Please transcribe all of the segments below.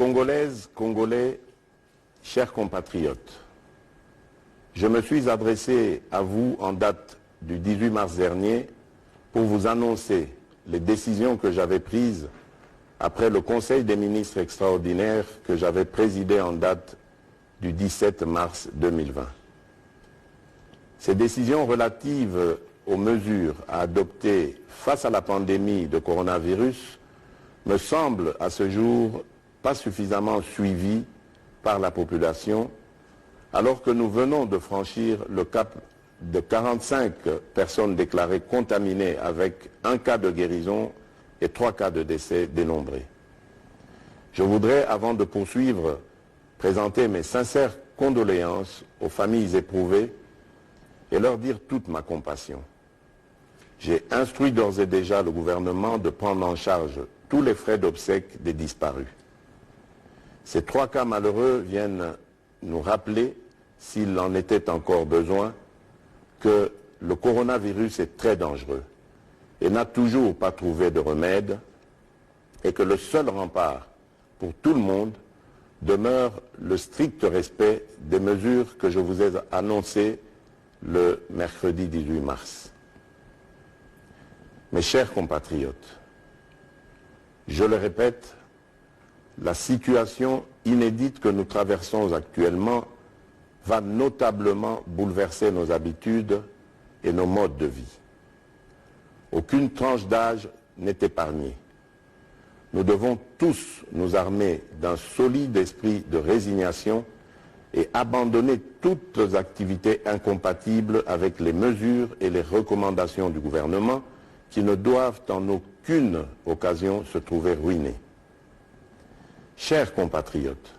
Congolaises, Congolais, chers compatriotes, je me suis adressé à vous en date du 18 mars dernier pour vous annoncer les décisions que j'avais prises après le Conseil des ministres extraordinaire que j'avais présidé en date du 17 mars 2020. Ces décisions relatives aux mesures à adopter face à la pandémie de coronavirus me semblent à ce jour pas suffisamment suivies par la population, alors que nous venons de franchir le cap de 45 personnes déclarées contaminées avec un cas de guérison et 3 cas de décès dénombrés. Je voudrais, avant de poursuivre, présenter mes sincères condoléances aux familles éprouvées et leur dire toute ma compassion. J'ai instruit d'ores et déjà le gouvernement de prendre en charge tous les frais d'obsèques des disparus. Ces 3 cas malheureux viennent nous rappeler, s'il en était encore besoin, que le coronavirus est très dangereux et n'a toujours pas trouvé de remède, et que le seul rempart pour tout le monde demeure le strict respect des mesures que je vous ai annoncées le mercredi 18 mars. Mes chers compatriotes, je le répète, la situation inédite que nous traversons actuellement va notablement bouleverser nos habitudes et nos modes de vie. Aucune tranche d'âge n'est épargnée. Nous devons tous nous armer d'un solide esprit de résignation et abandonner toutes activités incompatibles avec les mesures et les recommandations du gouvernement qui ne doivent en aucune occasion se trouver ruinées. Chers compatriotes,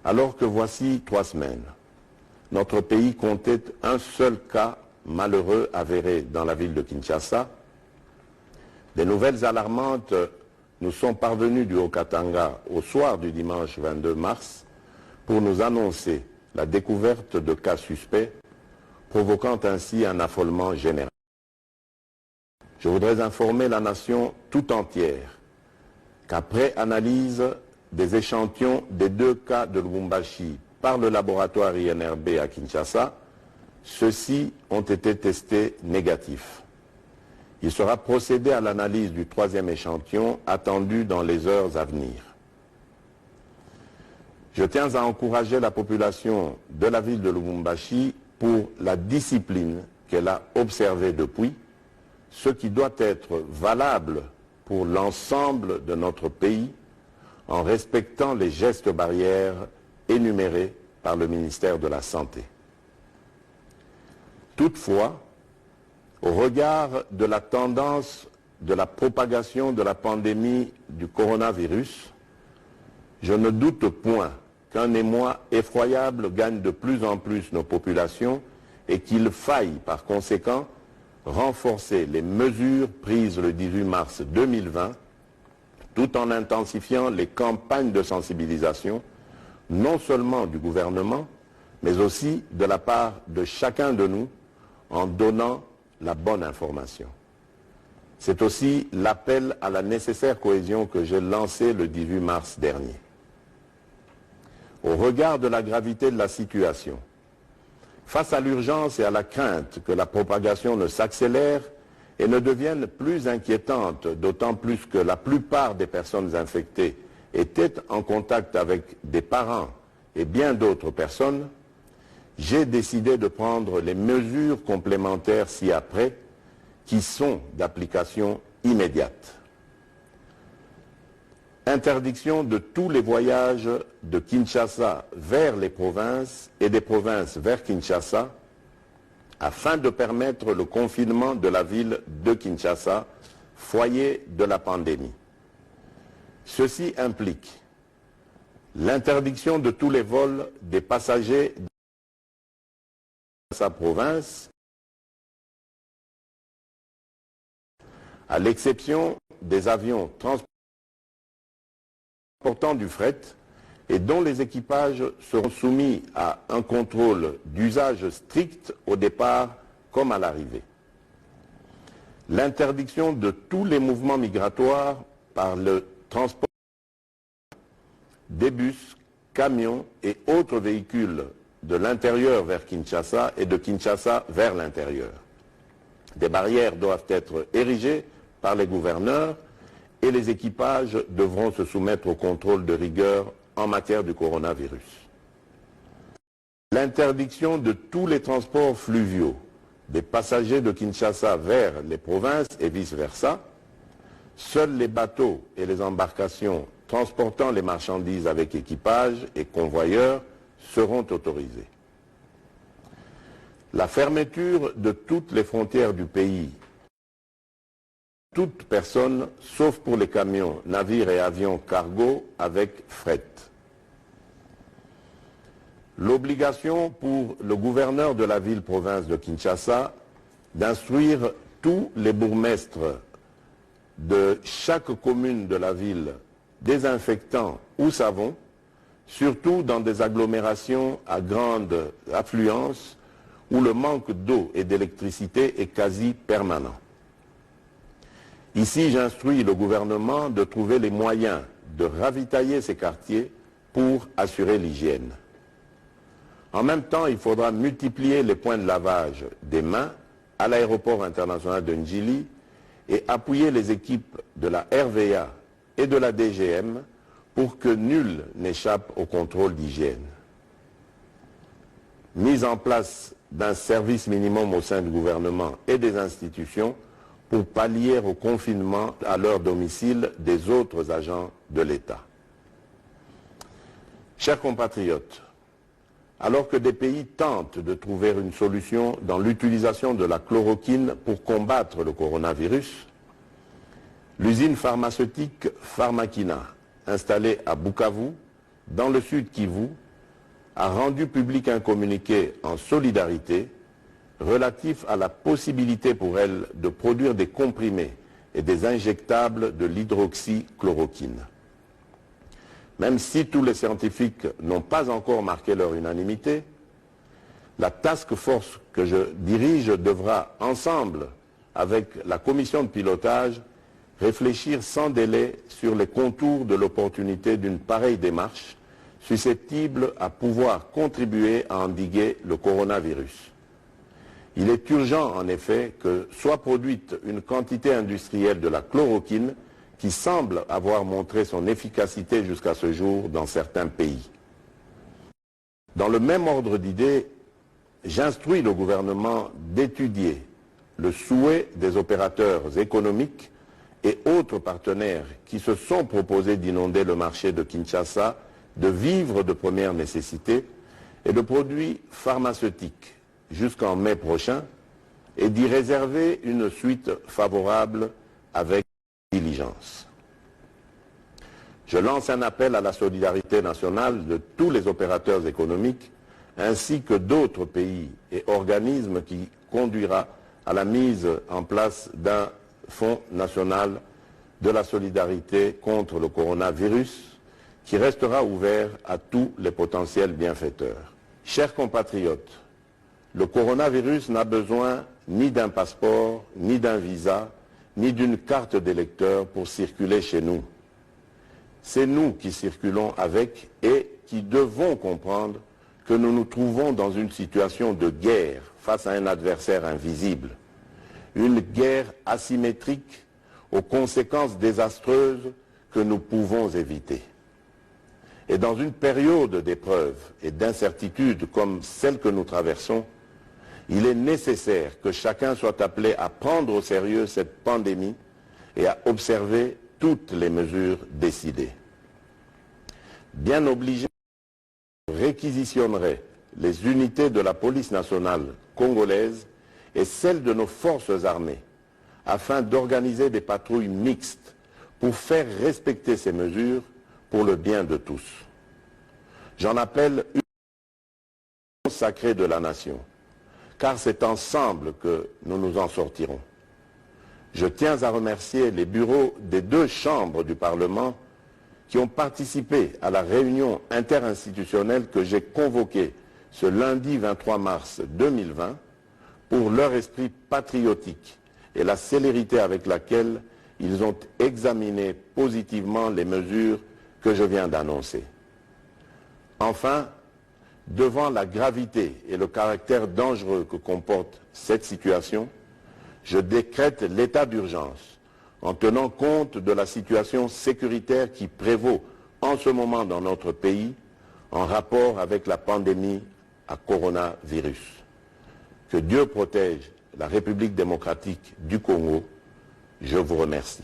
alors que voici 3 semaines, notre pays comptait un seul cas malheureux avéré dans la ville de Kinshasa, des nouvelles alarmantes nous sont parvenues du Haut-Katanga au soir du dimanche 22 mars pour nous annoncer la découverte de cas suspects, provoquant ainsi un affolement général. Je voudrais informer la nation tout entière qu'après analyse des échantillons des 2 cas de Lubumbashi par le laboratoire INRB à Kinshasa, ceux-ci ont été testés négatifs. Il sera procédé à l'analyse du 3e échantillon attendu dans les heures à venir. Je tiens à encourager la population de la ville de Lubumbashi pour la discipline qu'elle a observée depuis, ce qui doit être valable pour l'ensemble de notre pays en respectant les gestes barrières énumérés par le ministère de la Santé. Toutefois, au regard de la tendance de la propagation de la pandémie du coronavirus, je ne doute point qu'un émoi effroyable gagne de plus en plus nos populations et qu'il faille par conséquent renforcer les mesures prises le 18 mars 2020 tout en intensifiant les campagnes de sensibilisation, non seulement du gouvernement, mais aussi de la part de chacun de nous, en donnant la bonne information. C'est aussi l'appel à la nécessaire cohésion que j'ai lancé le 18 mars dernier. Au regard de la gravité de la situation, face à l'urgence et à la crainte que la propagation ne s'accélère et ne devienne plus inquiétante, d'autant plus que la plupart des personnes infectées étaient en contact avec des parents et bien d'autres personnes, j'ai décidé de prendre les mesures complémentaires ci-après qui sont d'application immédiate. Interdiction de tous les voyages de Kinshasa vers les provinces et des provinces vers Kinshasa afin de permettre le confinement de la ville de Kinshasa, foyer de la pandémie. Ceci implique l'interdiction de tous les vols des passagers de sa province, à l'exception des avions transportant du fret et dont les équipages seront soumis à un contrôle d'usage strict au départ comme à l'arrivée. L'interdiction de tous les mouvements migratoires par le transport des bus, camions et autres véhicules de l'intérieur vers Kinshasa et de Kinshasa vers l'intérieur. Des barrières doivent être érigées par les gouverneurs et les équipages devront se soumettre au contrôle de rigueur en matière du coronavirus. L'interdiction de tous les transports fluviaux des passagers de Kinshasa vers les provinces et vice-versa. Seuls les bateaux et les embarcations transportant les marchandises avec équipage et convoyeurs seront autorisés. La fermeture de toutes les frontières du pays. Toute personne, sauf pour les camions, navires et avions cargo avec fret. L'obligation pour le gouverneur de la ville-province de Kinshasa d'instruire tous les bourgmestres de chaque commune de la ville désinfectants ou savons, surtout dans des agglomérations à grande affluence où le manque d'eau et d'électricité est quasi permanent. Ici, j'instruis le gouvernement de trouver les moyens de ravitailler ces quartiers pour assurer l'hygiène. En même temps, il faudra multiplier les points de lavage des mains à l'aéroport international de Njili et appuyer les équipes de la RVA et de la DGM pour que nul n'échappe au contrôle d'hygiène. Mise en place d'un service minimum au sein du gouvernement et des institutions pour pallier au confinement à leur domicile des autres agents de l'État. Chers compatriotes, alors que des pays tentent de trouver une solution dans l'utilisation de la chloroquine pour combattre le coronavirus, l'usine pharmaceutique Pharmakina, installée à Bukavu, dans le sud Kivu, a rendu public un communiqué en solidarité relatif à la possibilité pour elle de produire des comprimés et des injectables de l'hydroxychloroquine. Même si tous les scientifiques n'ont pas encore marqué leur unanimité, la task force que je dirige devra, ensemble avec la commission de pilotage, réfléchir sans délai sur les contours de l'opportunité d'une pareille démarche susceptible à pouvoir contribuer à endiguer le coronavirus. Il est urgent en effet que soit produite une quantité industrielle de la chloroquine qui semble avoir montré son efficacité jusqu'à ce jour dans certains pays. Dans le même ordre d'idées, j'instruis le gouvernement d'étudier le souhait des opérateurs économiques et autres partenaires qui se sont proposés d'inonder le marché de Kinshasa de vivres de première nécessité et de produits pharmaceutiques jusqu'en mai prochain et d'y réserver une suite favorable avec diligence. Je lance un appel à la solidarité nationale de tous les opérateurs économiques ainsi que d'autres pays et organismes qui conduira à la mise en place d'un Fonds national de la solidarité contre le coronavirus qui restera ouvert à tous les potentiels bienfaiteurs. Chers compatriotes, le coronavirus n'a besoin ni d'un passeport, ni d'un visa, ni d'une carte d'électeur pour circuler chez nous. C'est nous qui circulons avec et qui devons comprendre que nous nous trouvons dans une situation de guerre face à un adversaire invisible. Une guerre asymétrique aux conséquences désastreuses que nous pouvons éviter. Et dans une période d'épreuve et d'incertitude comme celle que nous traversons, il est nécessaire que chacun soit appelé à prendre au sérieux cette pandémie et à observer toutes les mesures décidées. Bien obligé, je réquisitionnerai les unités de la police nationale congolaise et celles de nos forces armées, afin d'organiser des patrouilles mixtes pour faire respecter ces mesures pour le bien de tous. J'en appelle une sacrée de la nation, car c'est ensemble que nous nous en sortirons. Je tiens à remercier les bureaux des deux chambres du Parlement qui ont participé à la réunion interinstitutionnelle que j'ai convoquée ce lundi 23 mars 2020 pour leur esprit patriotique et la célérité avec laquelle ils ont examiné positivement les mesures que je viens d'annoncer. Enfin, devant la gravité et le caractère dangereux que comporte cette situation, je décrète l'état d'urgence en tenant compte de la situation sécuritaire qui prévaut en ce moment dans notre pays en rapport avec la pandémie à coronavirus. Que Dieu protège la République démocratique du Congo. Je vous remercie.